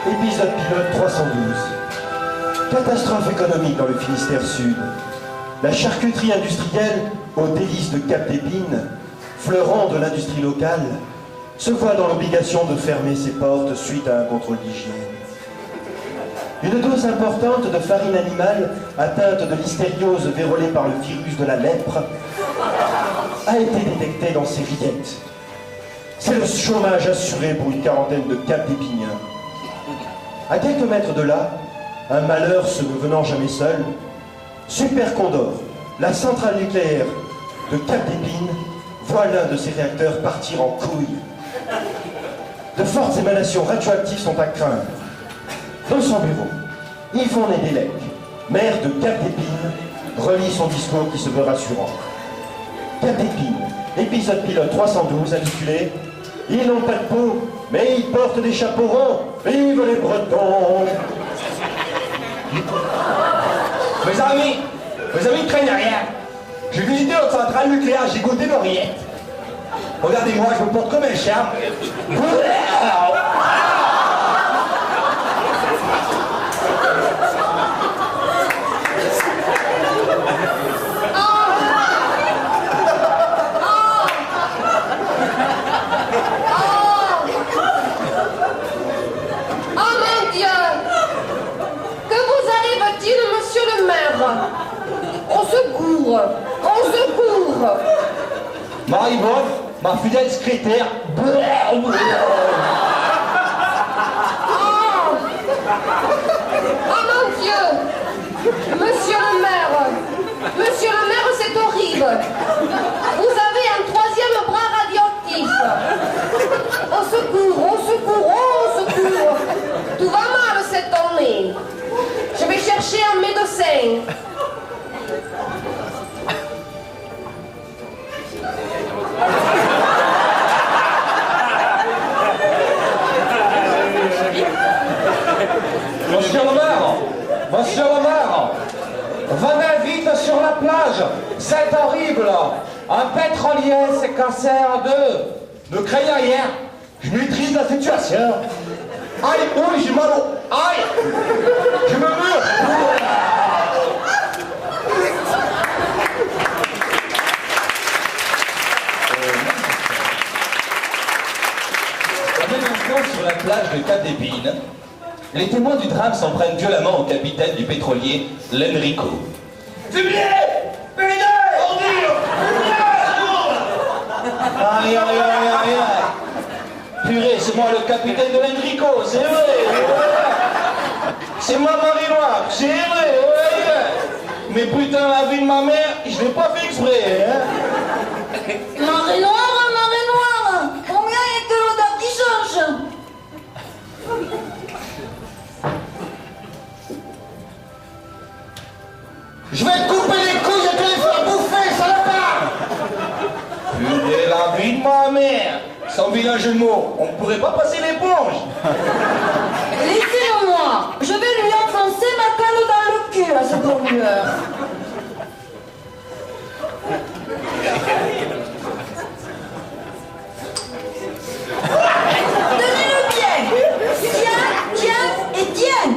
Épisode pilote 312. Catastrophe économique dans le Finistère Sud. La charcuterie industrielle, aux délices de Cap d'Épine, fleuron de l'industrie locale, se voit dans l'obligation de fermer ses portes suite à un contrôle d'hygiène. Une dose importante de farine animale atteinte de l'hystériose vérolée par le virus de la lèpre a été détectée dans ses rillettes. C'est le chômage assuré pour une quarantaine de Cap-d'Épiniens. À quelques mètres de là, un malheur se ne venant jamais seul, Super Condor, la centrale nucléaire de Cap-d'Épine, voit l'un de ses réacteurs partir en couille. De fortes émanations radioactives sont à craindre. Dans son bureau, Yvon Nédélec, maire de Cap-d'Épine, relit son discours qui se veut rassurant. Cap-d'Épine, épisode pilote 312 intitulé « Ils n'ont pas de peau, mais ils portent des chapeaux ronds. Vive les Bretons !» Mes amis, ne craignez rien. J'ai visité notre centrale nucléaire, j'ai goûté l'oreillette. Regardez-moi, je me porte comme un charme. Au secours! Marie-Bonne, ma fidèle secrétaire. Oh mon Dieu! Monsieur le maire, c'est horrible! Vous avez un troisième bras radioactif! Au secours! Tout va mal cette année! Je vais chercher un médecin! Monsieur le maire, venez vite sur la plage, c'est horrible. Un pétrolier s'est cassé en deux. Ne craignez rien, je maîtrise la situation. Aïe, oui, j'ai mal au... Aïe, je me mure. À même instant, sur la plage de Cap-d'Épine, les témoins du drame s'en prennent violemment au capitaine du pétrolier, l'Enrico. Fumier! Pédé! Ordure! Aïe, aïe, aïe, aïe, aïe. Purée, c'est moi le capitaine de l'Enrico, c'est vrai. C'est moi Marie-Noire, c'est vrai. Mais putain, la vie de ma mère, je l'ai pas fait exprès. Marie-Noire, combien y a de l'odeur qui change? Je vais te couper les couilles et te les faire bouffer, salopard! Purée, la vie de ma mère! Sans vilain jeu de mots, on ne pourrait pas passer l'éponge! Laissez-le-moi! Je vais lui enfoncer ma canne dans le cul à ce pollueur! Tenez-le bien! Tiens, et tiens!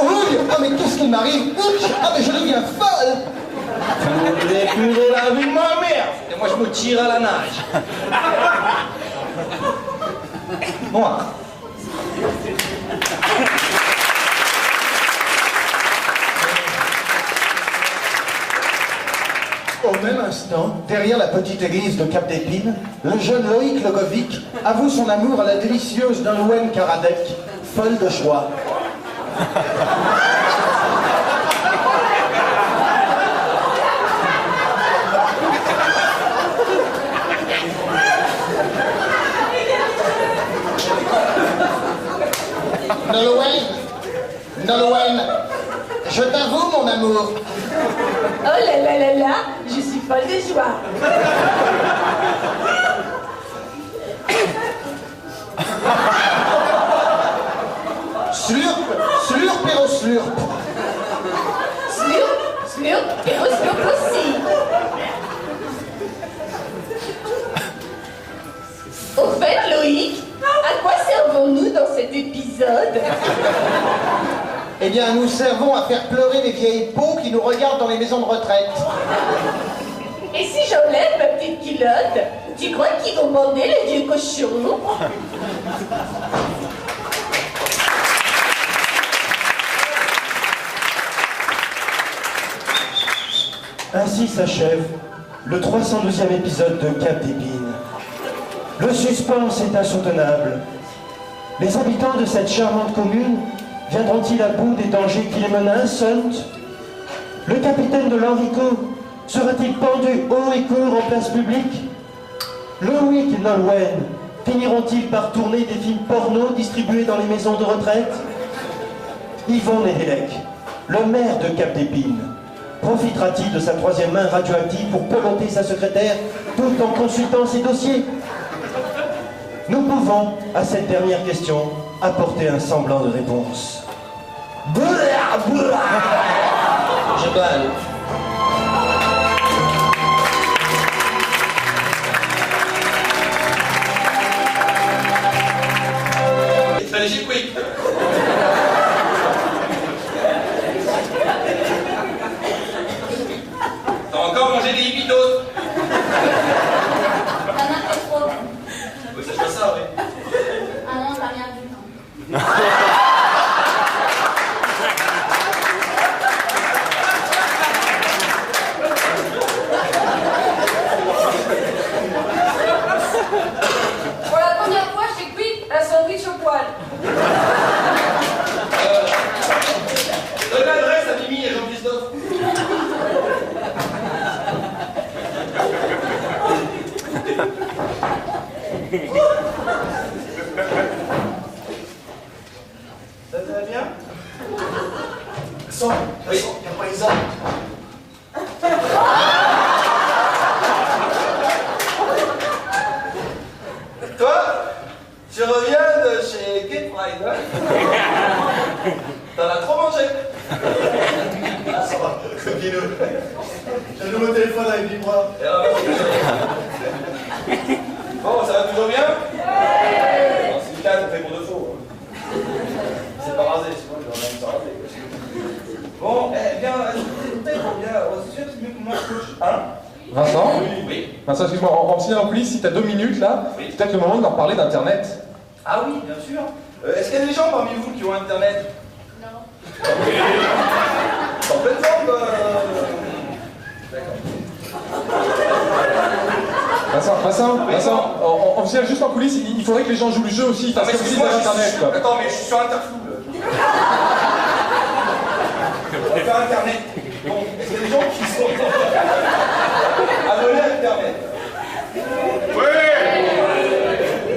Ouille! Ah mais qu'est-ce qui m'arrive? Ah mais je deviens folle! Purée, la vie de ma mère! Et moi je me tire à la nage! Moi! Au même instant, derrière la petite église de Cap-d'Épine, le jeune Loïc Logovic avoue son amour à la délicieuse Nolwenn Karadec, folle de joie. Nolwenn, je t'avoue mon amour. Oh là là là là, je suis folle de joie. Slurp, péro slurp. Slurp, péro slurp aussi. Au fait, Loïc, à quoi servons-nous dans cet épisode? Eh bien, nous servons à faire pleurer les vieilles peaux qui nous regardent dans les maisons de retraite. Et si j'enlève ma petite culotte, tu crois qu'ils vont bander les vieux cochons? Ainsi s'achève le 312e épisode de Cap d'Épine. Le suspense est insoutenable. Les habitants de cette charmante commune viendront-ils à bout des dangers qui les menacent? Le capitaine de l'Henrico sera-t-il pendu haut et court en place publique? Loïc et Nolwenn finiront-ils par tourner des films porno distribués dans les maisons de retraite? Yvon Nedelec, le maire de Cap d'Épine, profitera-t-il de sa troisième main radioactive pour peloter sa secrétaire tout en consultant ses dossiers? Nous pouvons, à cette dernière question, apporter un semblant de réponse. Je balle. Stratégie quick. T'as encore mangé des hippitos? T'en as fait trop. Oui, c'est pas ça, oui. Ah non, t'as rien vu, non. Pour la première fois, j'ai cuit un sandwich au poil. Donne l'adresse à Mimi et Jean-Christophe. Ça va bien? Son, Oui. y'a pas les hommes. Toi, tu reviens de chez Kid Rider. T'en as trop mangé. Ça va, coquineux. J'ai un nouveau téléphone avec vibreur. Et alors, bon, ça va toujours bien? Non, c'est du cas, on fait pour de faux. C'est pas rasé, sinon je vais même pas raser. Bon, eh bien, peut-être bien, c'est sûr, c'est mieux que moi, coach. Hein? Vincent? Oui. Vincent, excuse-moi, en signal en coulisses, si t'as 2 minutes là, Oui. c'est peut-être le moment de leur parler d'Internet. Ah oui, bien sûr. Est-ce qu'il y a des gens parmi vous qui ont Internet? Non. En pleine forme, D'accord. Vincent, on signale juste en coulisses, il faudrait que les gens jouent le jeu aussi, parce que aussi excuse-moi, dans Internet quoi. Attends, mais je suis sur Interflou. On va faire Internet. Bon, est-ce qu'il y a des gens qui sont abonnés à Internet? Oui.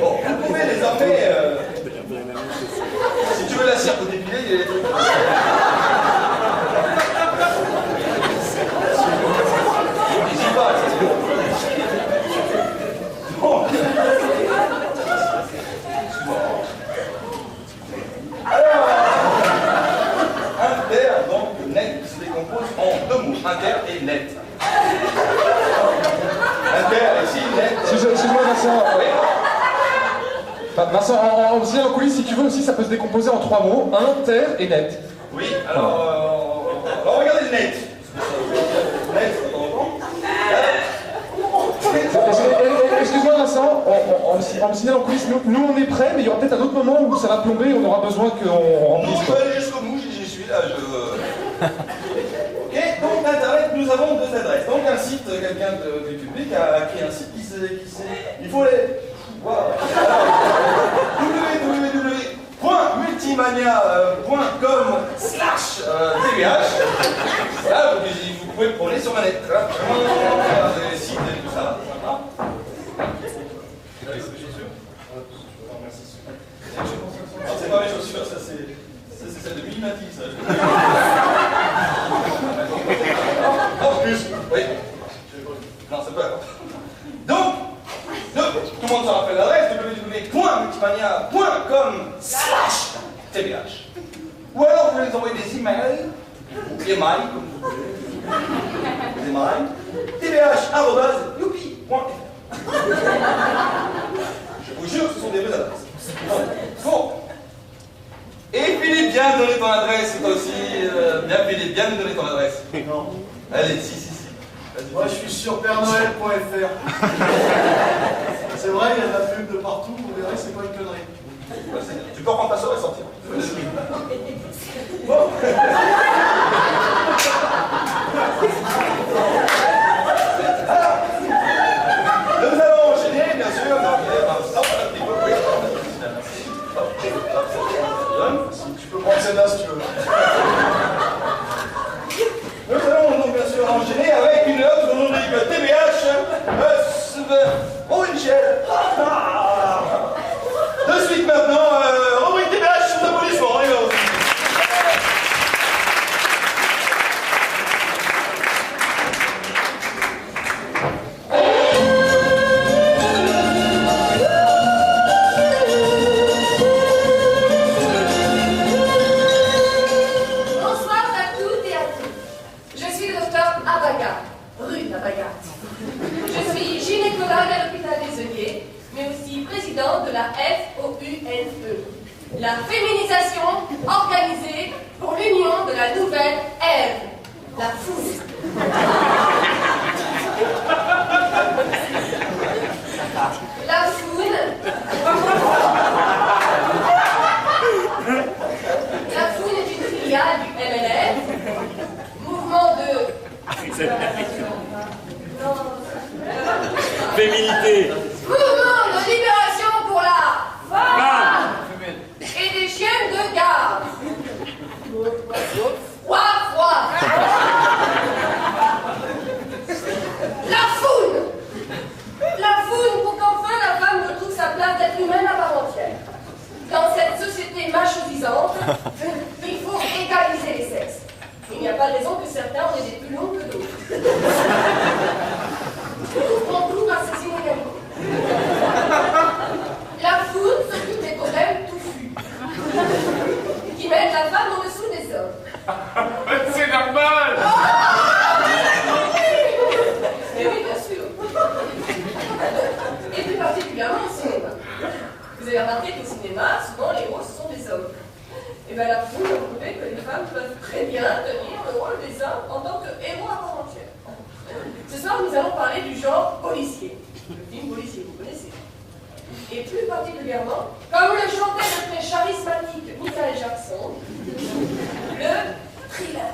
Bon, vous pouvez les emmener. Si tu veux la cire pour dépiler, il y a des trucs. N'hésite pas, c'est bon. Bon. Alors, Inter, donc net, se décompose en 2 mots, Inter et net. Inter, ici, net. Excuse-moi Vincent. Vincent, en signal en coulisses, si tu veux aussi, ça peut se décomposer en 3 mots, inter et net. Oui, alors, regardez le net. Net, de temps en temps. Excuse-moi Vincent, on signale en coulisses, nous on est prêts, mais il y aura peut-être un autre moment où ça va plomber, on aura besoin qu'on Non, remplisse. je vais aller jusqu'au bout, j'y suis là, Ok, donc Internet, nous avons 2 adresses. Donc un site, quelqu'un du public a créé un site qui sait. Il faut les... Voilà. www.multimania.com/tbh. Voilà, vous pouvez prendre sur ma net. Là, les sites et tout ça. C'est pas mes chaussures, ça c'est celle de Minimati, ça. En plus, oui. Non, c'est pas grave. Donc, tout le monde se rappelle l'adresse www.multimania.com/tbh. Ou alors vous les envoyez des emails, ou emails comme vous voulez. Des emails, tbh@youpi.fr. Je vous jure, ce sont des vraies adresses. Bon, donner ton adresse, toi aussi. Bien me donner ton adresse. Non. Allez, si. Vas-y. Moi, je suis sur pèrenoël.fr. C'est vrai, il y a de la pub de partout, vous verrez, c'est pas une connerie. Tu peux reprendre ta soeur et sortir. Bon. Alors, nous allons enchaîner, bien sûr. Donc, hop, un petit peu, oui. Tu peux prendre celle-là si tu veux. Nous allons donc bien sûr enchaîner avec une autre rubrique TBH. Oh, une chaîne. De suite maintenant, rubrique TBH sur la police. On y va aussi. Bonsoir à toutes et à tous. Je suis le docteur Abaga, rue Abaga. Je suis gynécologue à l'hôpital des Œillets, mais aussi présidente de la FOUNE, la féminisation organisée pour l'union de la nouvelle ère, la foule. La foule. La foule est une filiale du MLF, mouvement de... Féminité. Mouvement de libération pour la femme et des chiennes de garde. Froid. La foule pour qu'enfin la femme retrouve sa place d'être humaine à part entière. Dans cette société macho-disante, il faut égaliser les sexes. Il n'y a pas de raison que certains en aient des plus longs que d'autres. On trouve à ces inégalités. La foule s'occupe des problèmes touffus qui mettent la femme en dessous des hommes. C'est normal. Mais oui, bien sûr. Et plus particulièrement au cinéma. Vous avez remarqué qu'au cinéma, souvent les héros, ce sont des hommes. Et bien la foule a prouvé que les femmes peuvent très bien tenir le rôle des hommes en tant que héros à part entière. Ce soir, nous allons parler du genre policier. Le film policier, vous connaissez. Et plus particulièrement, comme le chantait le très charismatique Michael Jackson, le thriller.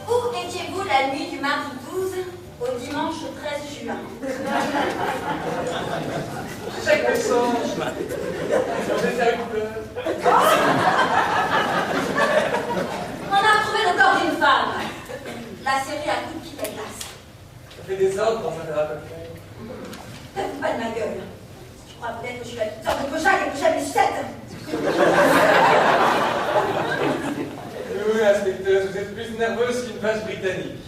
Où étiez-vous la nuit du mardi 12 au dimanche 13 juin? Chaque mensonge. Je vais faire une peur. On a retrouvé le corps d'une femme. La série à coups de pique à glace. Ça fait des ordres dans un verre à peu près. Ne fous pas de ma gueule. Tu crois peut-être que je suis la petite sœur de Kojak et que j'aime les sucettes? Oui, inspecteur, vous êtes plus nerveuse qu'une vache britannique.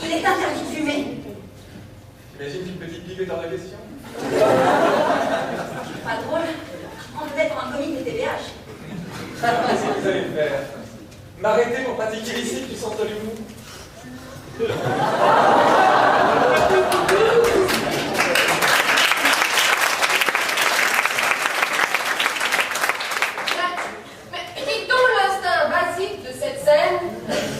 Il est interdit de fumer. J'imagine qu'une petite pique est hors de question. Pas drôle. On peut-être pour un comique de TVH. Qu'est-ce que vous allez faire? M'arrêter pour pratiquer ici du centre de l'humour? Mais quittons l'instinct basique de cette scène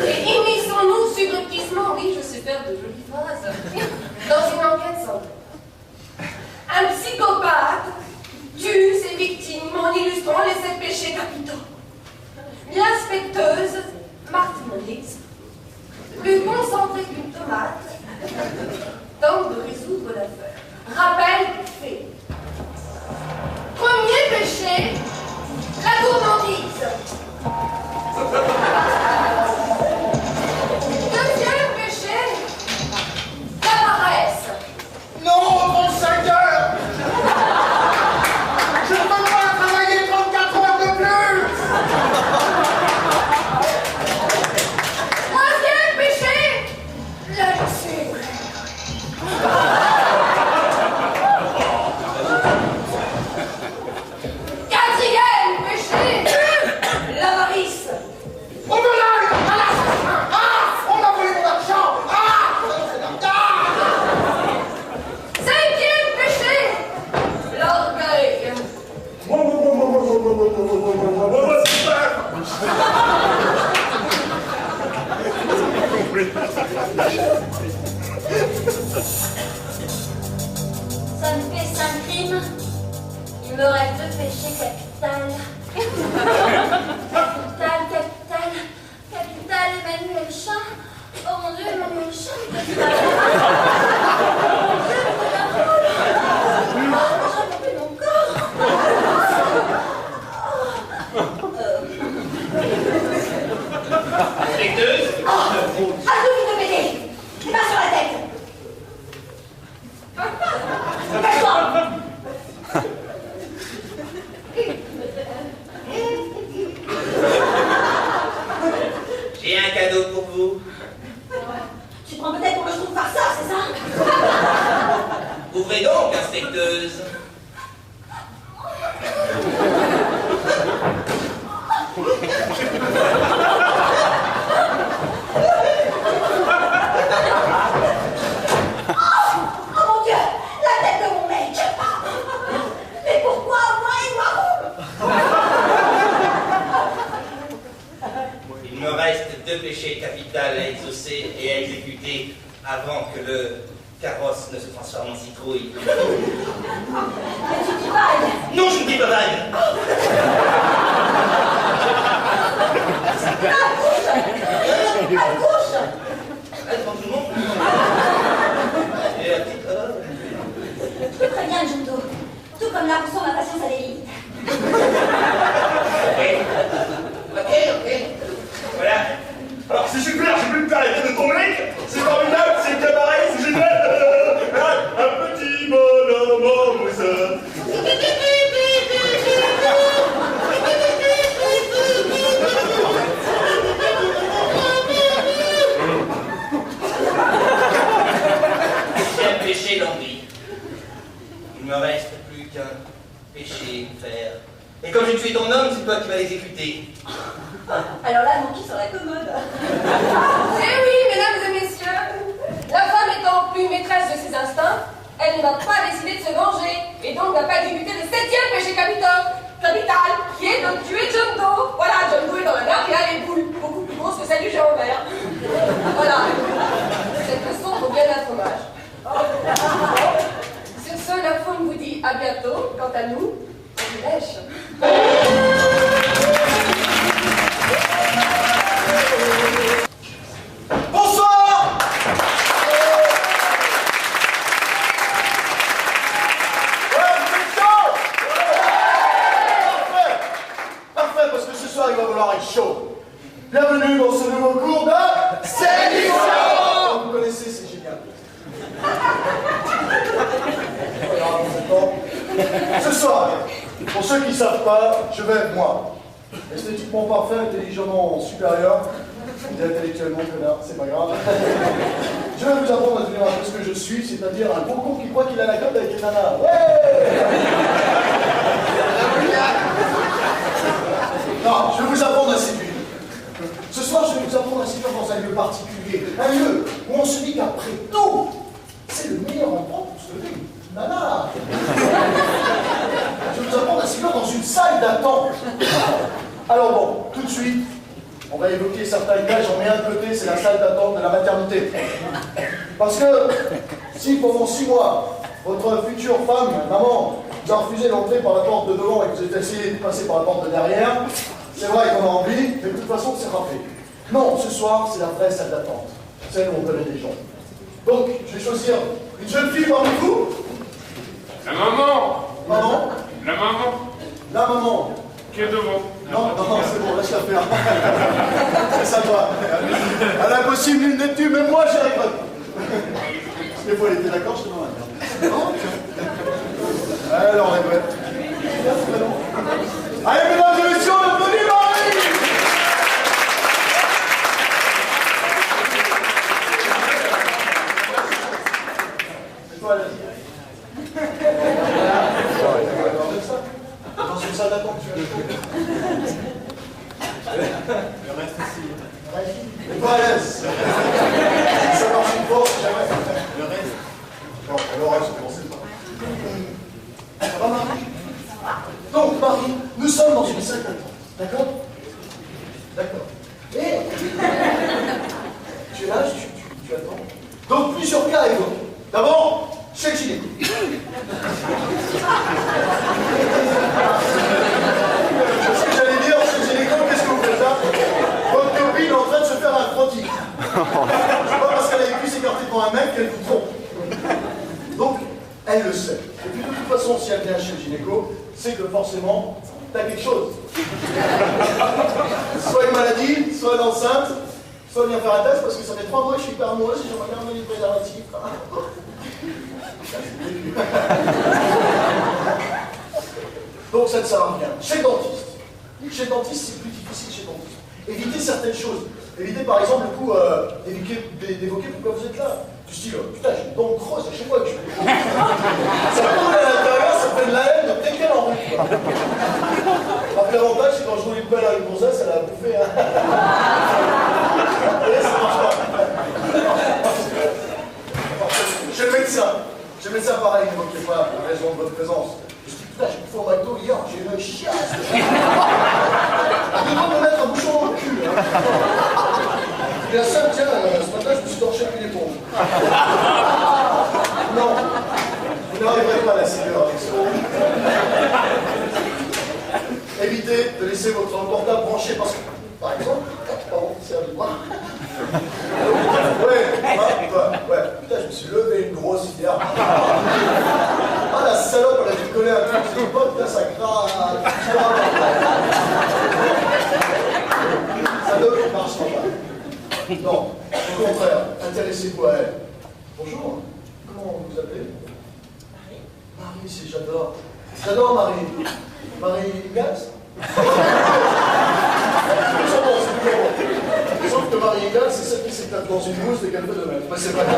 et immisçons-nous subrepticement, oui, je sais faire de jolies phrases, dans une enquête semblable. Un psychopathe tue ses victimes en illustrant les 7 péchés capitaux. L'inspecteuse Martine Riggs, plus concentrée qu'une tomate, inspecteuse. Oh, à tout vite de péter. Les mains sur la tête. Cache-toi. J'ai un cadeau pour vous. Tu prends peut-être pour le trou farceur, c'est ça? Ouvrez donc, inspecteuse. Oh mon Dieu, la tête de mon mec. Mais pourquoi moi et moi? Il me reste 2 péchés capitaux à exaucer et à exécuter avant que le carrosse ne se transforme en citrouille. Mais tu dis vague. Non, je ne dis pas vague. À gauche. À gauche. Allez, devant tout le monde. Et la petite... Je te préviens, Jundo. Tout comme la pousson, ma patience a des limites. Ok. Voilà. Alors, c'est super, j'ai pu me faire l'effet de ton mec. C'est formidable, c'est cabaret, c'est génial. Un petit bonhomme en mousse. J'ai un péché, l'envie. Il me reste plus qu'un péché faire. Et comme j'ai tué ton homme, c'est toi qui vas l'exécuter. Alors là, mon cul sur la commode. Eh oui, mesdames et messieurs, la femme étant plus maîtresse de ses instincts, elle n'a pas décidé de se venger et donc n'a pas exécuté le 7e péché capital, qui est de tuer John Doe. Voilà, John Doe est dans la mer et a les boules, beaucoup plus grosses que celles du géant vert. Voilà. Cette leçon vaut bien un fromage. Sur ce, la faune vous dit à bientôt. Quant à nous, on vous lèche. Bonsoir. Parfait, parce que ce soir il va vouloir être chaud. Bienvenue dans ce nouveau cours de séduction. Vous connaissez, c'est génial. Ce soir, pour ceux qui ne savent pas, je vais être moi. Esthétiquement parfait, intelligemment supérieur, intellectuellement connard, c'est pas grave. Je vais vous apprendre à devenir un peu ce que je suis, c'est-à-dire un gros con qui croit qu'il a la cote avec les nanas. Ouais. Non, je vais vous apprendre à séduire. Ce soir, je vais vous apprendre à séduire dans un lieu particulier. Un lieu où on se dit qu'après tout, c'est le meilleur endroit pour se lever. Nana. Je vais vous apprendre à séduire dans une salle d'attente. Alors bon, tout de suite, on va évoquer certains cas, j'en mets un de côté, c'est la salle d'attente de la maternité. Parce que si pendant 6 mois, votre future femme, maman, vous a refusé d'entrer par la porte de devant et que vous êtes essayé de passer par la porte de derrière, c'est vrai qu'on a envie, mais de toute façon, c'est rappelé. Non, ce soir, c'est la vraie salle d'attente, celle où on connaît des gens. Donc, je vais choisir une jeune fille parmi vous. La maman. Maman. La maman. La maman. Qui est devant. Non, c'est bon, laisse la faire. C'est sympa. À l'impossible, l'une n'est tue, même moi, j'y arrive pas. Des fois, elle était d'accord, je te demande. Non. Alors, elle va être. Allez, mesdames et messieurs, on applaudit Marie. C'est toi, allez. Dans une salle d'attente, tu vas le reste ici. Et toi, laisse. Ça marche une fois, jamais. Le reste. Bon, alors, je commence pas. Ça va, Marie? Donc, Marie, nous sommes dans une salle d'attente. D'accord? D'accord. Et tu es là, tu attends. Donc, plusieurs cas évoqués. D'abord, chez le gynéco. Ce que j'allais dire, chez le gynéco, qu'est-ce que vous faites là? Votre copine est en train de se faire un frottis. C'est pas parce qu'elle a les cuisses écartées devant un mec qu'elle vous trompe. Donc, elle le sait. Et puis de toute façon, si elle vient chez le gynéco, c'est que forcément, t'as quelque chose. Soit une maladie, soit une enceinte, Je dois venir faire un test parce que ça fait 3 mois que je suis hyper amoureuse et j'aimerais bien emmener du préservatif. Donc ça ne sert à rien. Chez le dentiste. Chez le dentiste, c'est plus difficile chez le dentiste. Évitez certaines choses. Évitez par exemple le coup d'évoquer pourquoi vous êtes là. Du style, putain, j'ai une dent creuse à chaque fois que je fais. Ça coule à l'intérieur, ça fait de la haine de dès qu'elle en route. Alors que l'avantage, c'est quand je roule une pelle à une gonzesse, elle a bouffé. Hein. Et ça marche pas. Chez le médecin. Chez le médecin, pareil, n'évoquez pas la raison de votre présence. Je dis, putain, j'ai bouffé au McDo hier, j'ai une chiasse. Il va me mettre un bouchon dans le cul. Hein. Et la seule, tiens, ce matin, je me suis torché avec une éponge. Non, vous n'arriverez pas à la sécurité avec ça. Évitez de laisser votre portable branché parce que, par exemple, pardon, c'est à moi. Ouais, putain, je me suis levé une grosse hier. Ah, la salope, elle a dû coller un truc, c'est pas, putain, ça grave. Ça ne marche pas. Non, au contraire, intéressez-vous à elle. Bonjour, comment vous vous appelez? Marie. Marie, c'est j'adore. J'adore Marie. Marie Gaz? Sauf que Marie Gaz, c'est celle qui s'éclate dans une mousse dès qu'elle fait de même. Mais c'est pas grave.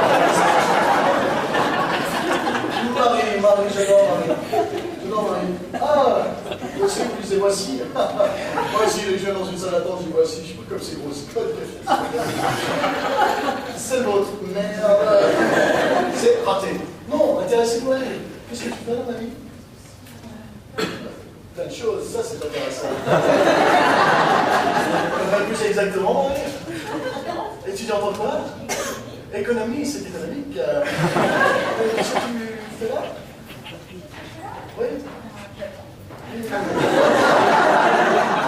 Marie, j'adore Marie. J'adore Marie. Ah, moi aussi, vous lisez Voici. Moi aussi, les jeunes dans une salle d'attente, je dis Voici, je suis pas comme ces grosses connes. C'est le vôtre. Merde. C'est raté. Non, intéressez-vous à elle. Qu'est-ce que tu fais dans ma vie? Plein de choses, ça c'est intéressant. Plus exactement, oui. Étudiante en quoi? Économie, c'est économique. Qu'est-ce que tu fais là? Oui.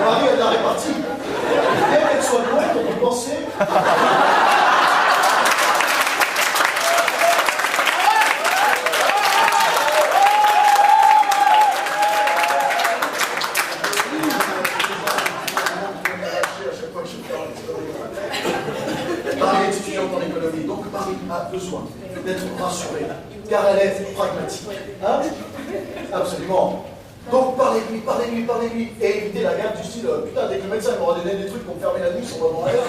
Marie, elle a réparti. Bien qu'elle soit loin, quand on pensait. Besoin d'être rassurée, car elle est pragmatique. Hein? Absolument. Donc parlez-lui, et évitez la gamme du style putain, dès que le médecin m'aura donné des trucs pour me fermer la nuit, on va m'en aller.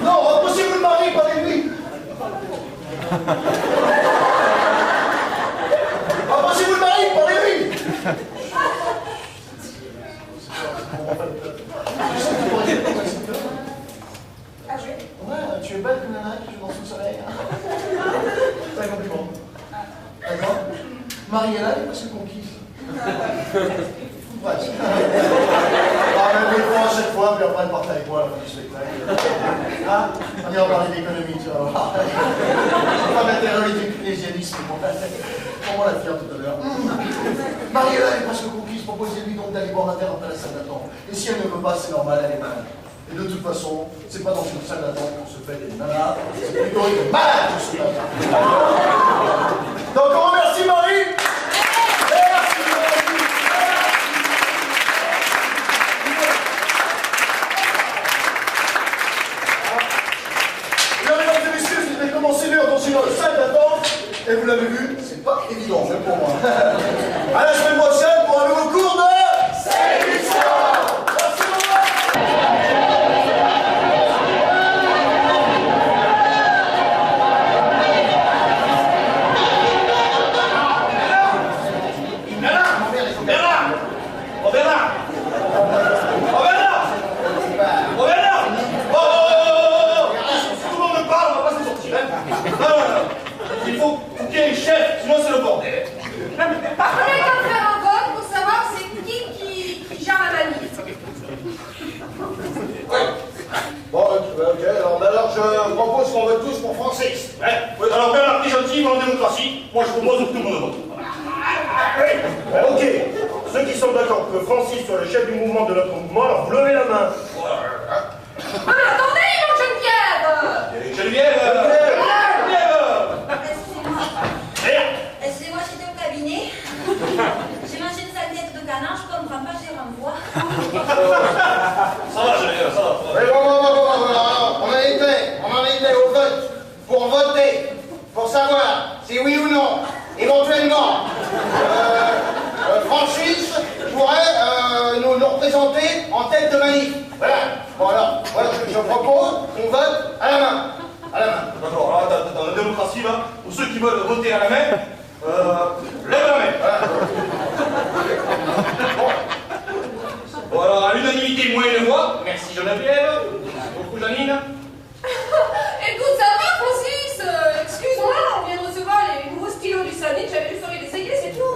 Non, rapprochez-vous le mari, parlez-lui. Rapprochez-vous le mari, parlez-lui. Ouais, tu es belle comme nana qui joue dans son soleil. C'est un compliment. D'accord? Mariella est presque conquise. Bref. Ah, même des fois, à chaque fois, puis après elle part avec moi à la fin du spectacle. Ah, on ira parler d'économie, tu vas voir. Je vais pas mettre l'héroïne du keynésianisme pour moi la faire tout à l'heure. Mariella est presque conquise, proposez-lui donc d'aller boire un verre après la salle d'attente. Et si elle ne veut pas, c'est normal, elle est malade. Et de toute façon, c'est pas dans une salle d'attente qu'on se fait des nanas, c'est plutôt une malade qu'on se fait. Donc on remercie Marie. Merci Marie. Bien, mesdames et messieurs, je vais commencer l'heure dans une salle d'attente. Et vous l'avez vu, c'est pas évident, même pour moi. À la semaine prochaine pour un nouveau cours de séduction. Sinon c'est le bordel. Appelez comme faire un vote pour savoir c'est qui gère la manif. Oui. Bon, ok, alors je propose qu'on vote tous pour Francis. Oui, alors Bernard Pichotti, en démocratie, moi je propose que tout le monde vote. Oui, ok. Ceux qui sont d'accord que Francis soit le chef du mouvement de notre mouvement, alors vous levez la main. Ah mais attendez, mon Geneviève! Geneviève! Excusez-moi, j'étais au cabinet. J'ai mangé une sale tête de canard, je comprends pas, j'ai renvoi. Ça va, Général, ça va. Mais bon, on en était au vote pour voter, pour savoir si oui ou non, éventuellement, Francis pourrait nous représenter en tête de manif. Voilà. Bon alors, voilà, je propose qu'on vote à la main. À la main. D'accord, alors dans la démocratie, là, pour ceux qui veulent voter à la main, lève la main. Voilà. Bon, alors, à l'unanimité, moins une voix. Merci, Geneviève. Beaucoup, Janine. Écoute, ça va, Francis? Excuse-moi, on vient de recevoir les nouveaux stylos du Sonic, j'avais juste envie d'essayer, c'est tout.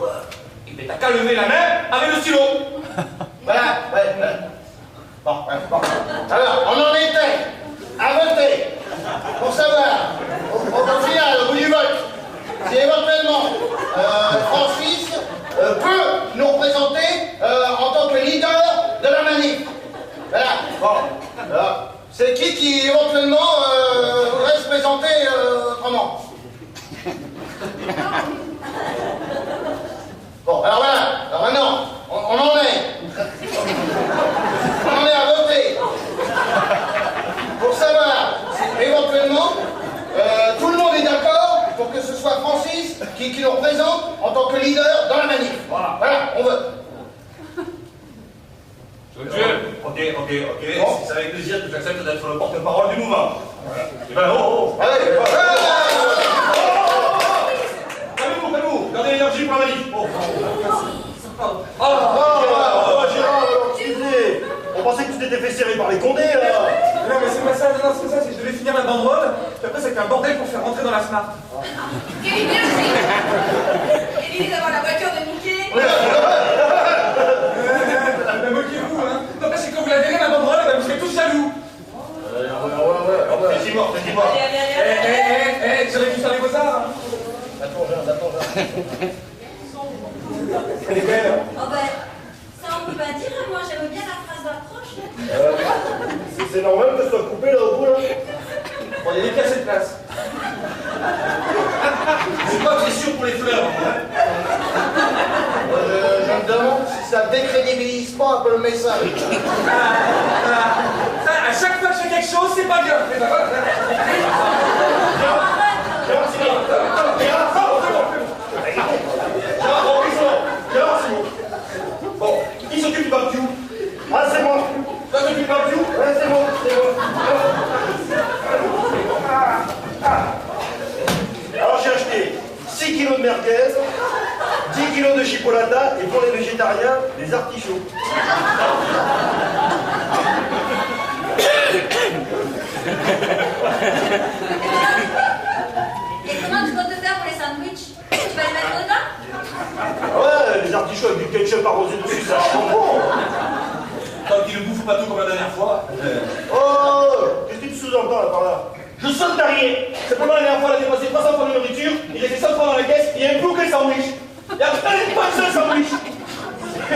Et ben, t'as qu'à lever la main avec le stylo. Voilà, ouais. Bon. Alors, on en était à voter pour savoir, au final, au bout du vote, si éventuellement Francis peut nous représenter en tant que leader de la manif. Voilà. Bon. Alors, c'est qui éventuellement voudrait se présenter autrement? Bon, alors voilà. Alors maintenant, on en est. On en est à voter pour savoir si éventuellement tout le monde est d'accord pour que ce soit Francis qui nous représente en tant que leader dans la manif. Voilà, on vote. Ok. Bon. C'est avec plaisir que j'accepte d'être le porte-parole du mouvement. Voilà. Et ben, Allez, calmez-vous. Gardez l'énergie pour la manif. Gérard, alors tu disais, on pensait que tu t'étais fait serrer par les condés, là. Non, mais c'est pas ça, c'est ça, c'est que je devais finir la banderole, puis après, c'est un bordel pour faire rentrer dans la Smart. Quelle idée aussi! Quelle idée d'avoir la voiture de Mickey! Moquez-vous, hein. Non, parce que quand vous la verrez, la banderole, vous serez tous jaloux. C'est mort. Allez. J'aurais dû faire les beaux-arts. Attends. Elle est belle. Oh ben, ça on peut pas dire, hein. Moi j'aime bien la phrase d'approche. C'est normal que je sois coupé là au bout, là. Bon, il y a des pièces de place. C'est pas très sûr pour les fleurs. Je me demande si ça décrédibilise pas un peu le message. À chaque fois que je fais quelque chose, c'est pas bien. Mais ben voilà. Bon, qui s'occupe du barbecue? Ah, c'est moi. Toi, t'occupes du barbecue? Ouais, c'est moi. Alors, j'ai acheté 6 kilos de merguez, 10 kilos de chipolata et pour les végétariens, des artichauts. Et comment tu comptes te faire pour les sandwichs? Tu vas les mettre dedans? Ouais, les artichauts avec du ketchup arrosé dessus, ça change bon. Tant qu'il ne bouffe pas tout comme la dernière fois. Oh, qu'est-ce que tu sous-entends là par là? Je saute derrière. C'est pendant la dernière fois, elle a dépassé 300 fois de nourriture, il restait 100 francs dans la caisse, il n'y a plus aucun sandwich. Il n'y a pas un seul sandwich. Il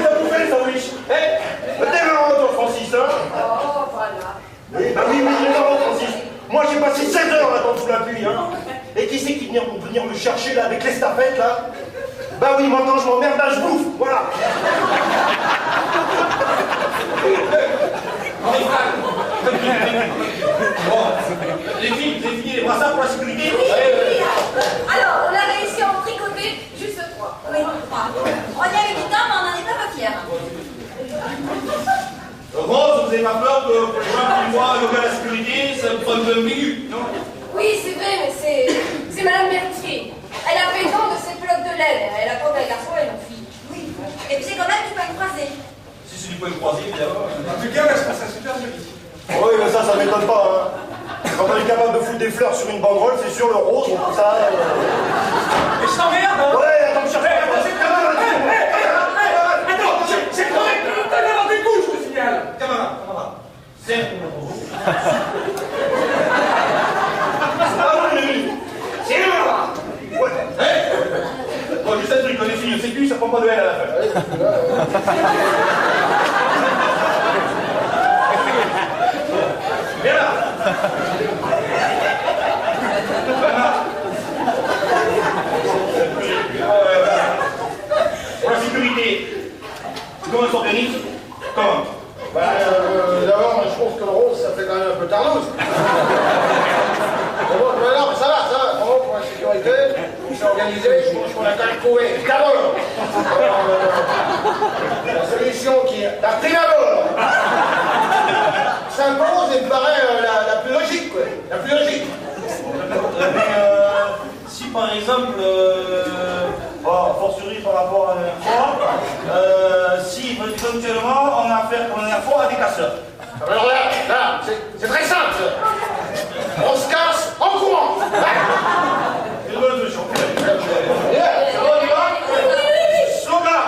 a bouffé les sandwichs. T'es marrant, toi, Francis, hein? Oh, voilà. Oui, bah oui, t'es marrant, Francis. Moi, j'ai passé 7 heures à attendre sous la pluie, hein. Et qui c'est qui vient venir me chercher, là, avec l'estafette, là? Bah oui, maintenant, je m'emmerde, là, je bouffe, voilà. Bon, les filles, les brassards pour la sécurité. Oui. Alors, on a réussi à en tricoter juste 3. Oui, 3. On y avait du temps, mais on n'en est pas fiers. Rose, vous n'avez pas peur que pour les gens qui voient le gars à la sécurité, ça me prenne de ambigu, non? Oui, c'est vrai, mais c'est Madame Berthier. Elle a fait don de ses blocs de laine. Elle a pas un garçon et une fille. Oui. Et puis c'est quand même du pain croisé. Si c'est du point croisé, évidemment. En tout cas, je trouve ça super joli. Oui, mais ça m'étonne pas, hein. Quand on est capable de foutre des fleurs sur une banderole, c'est sûr, le rose, on trouve ça... Mais je t'emmerde, hein. Ouais, attends, cherche pas. Attends, j'ai crevé tout à l'heure dans tes couches, je te signale. Camarade. C'est... C'est là. Ouais. Bon, juste un truc, on est fini, c'est sécu, ça prend pas de haine à la fin. Viens là. Pour la sécurité, Comment on s'organise? Comment? Bah, d'abord, je trouve que le rose, ça fait quand même un peu tarlouse. Mais bon, non, mais ça va. Bon, pour la sécurité, on s'est organisé, je pense qu'on a quand même trouvé. D'abord, la solution qui, la prime abord, s'impose et me paraît la plus logique, quoi. La plus logique. Mais si par exemple, a fortiori par rapport à la dernière fois, si éventuellement on a affaire pour la dernière fois à des casseurs. Alors là, c'est très simple. On se casse en courant. C'est une bonne solution. Ça va, on y va? Slogan.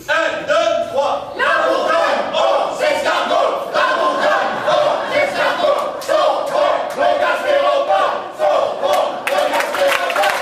1, 2, 3. La montagne, oh, c'est escargot. La montagne, oh, c'est escargot. Saut, oh, le gastéropole. Saut, oh, le gastéropole.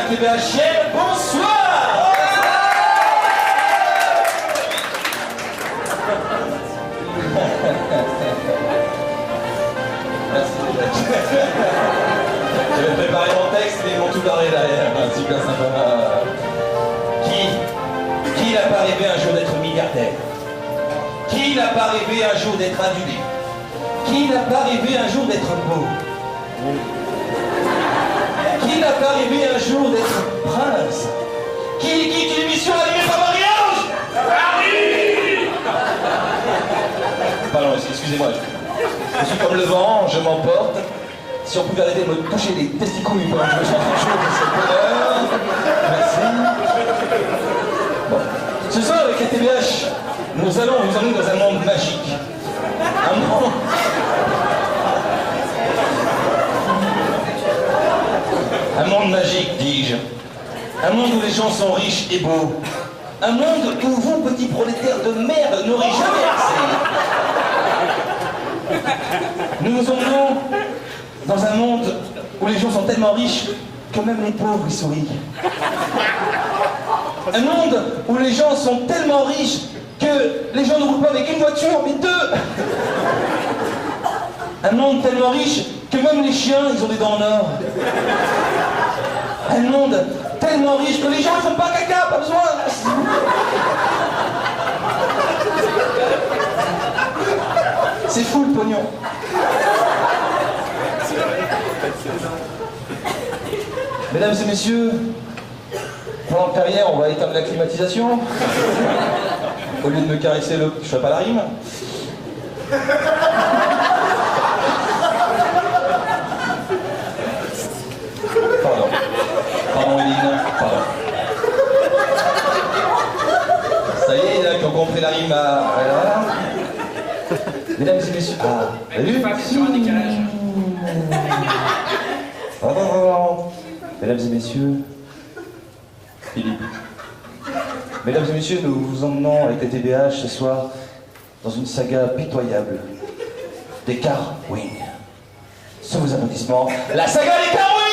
TVHien, bonsoir. Merci. J'avais préparé mon texte mais ils m'ont tout barré derrière. Super sympa. Qui n'a pas rêvé un jour d'être milliardaire? Qui n'a pas rêvé un jour d'être adulé? Qui n'a pas rêvé un jour d'être beau? Qui n'a pas rêvé un jour d'être prince? Qui quitte une mission animée par mariage? Pardon, excusez-moi, je suis comme le vent, je m'emporte. Si on pouvait arrêter de me toucher les testicules pendant que je me sens chaud de cette bonheur. Merci. Bon. Ce soir, avec les TVH, nous allons vous emmener dans un monde magique. Un monde magique, dis-je. Un monde où les gens sont riches et beaux. Un monde où vous, petits prolétaires de merde, n'aurez jamais accès. Nous nous emmenons dans un monde où les gens sont tellement riches que même les pauvres y sourient. Un monde où les gens sont tellement riches que les gens ne roulent pas avec une voiture, mais deux. Un monde tellement riche que même les chiens, ils ont des dents en or. Un monde tellement riche que les gens ne font pas caca, pas besoin. C'est fou le pognon. Mesdames et messieurs, pendant que derrière, on va éteindre la climatisation. Au lieu de me caresser le... Je fais pas la rime. Pardon. Pardon, Eline. Pardon. Ça y est, il y en a qui ont compris la rime à... Voilà. Mesdames et messieurs... Ah, salut. Pardon. Mesdames et messieurs... Philippe. Mesdames et messieurs, nous vous emmenons avec les TVH ce soir dans une saga pitoyable des Car Wing. Sous vos applaudissements, la saga des Car Wing!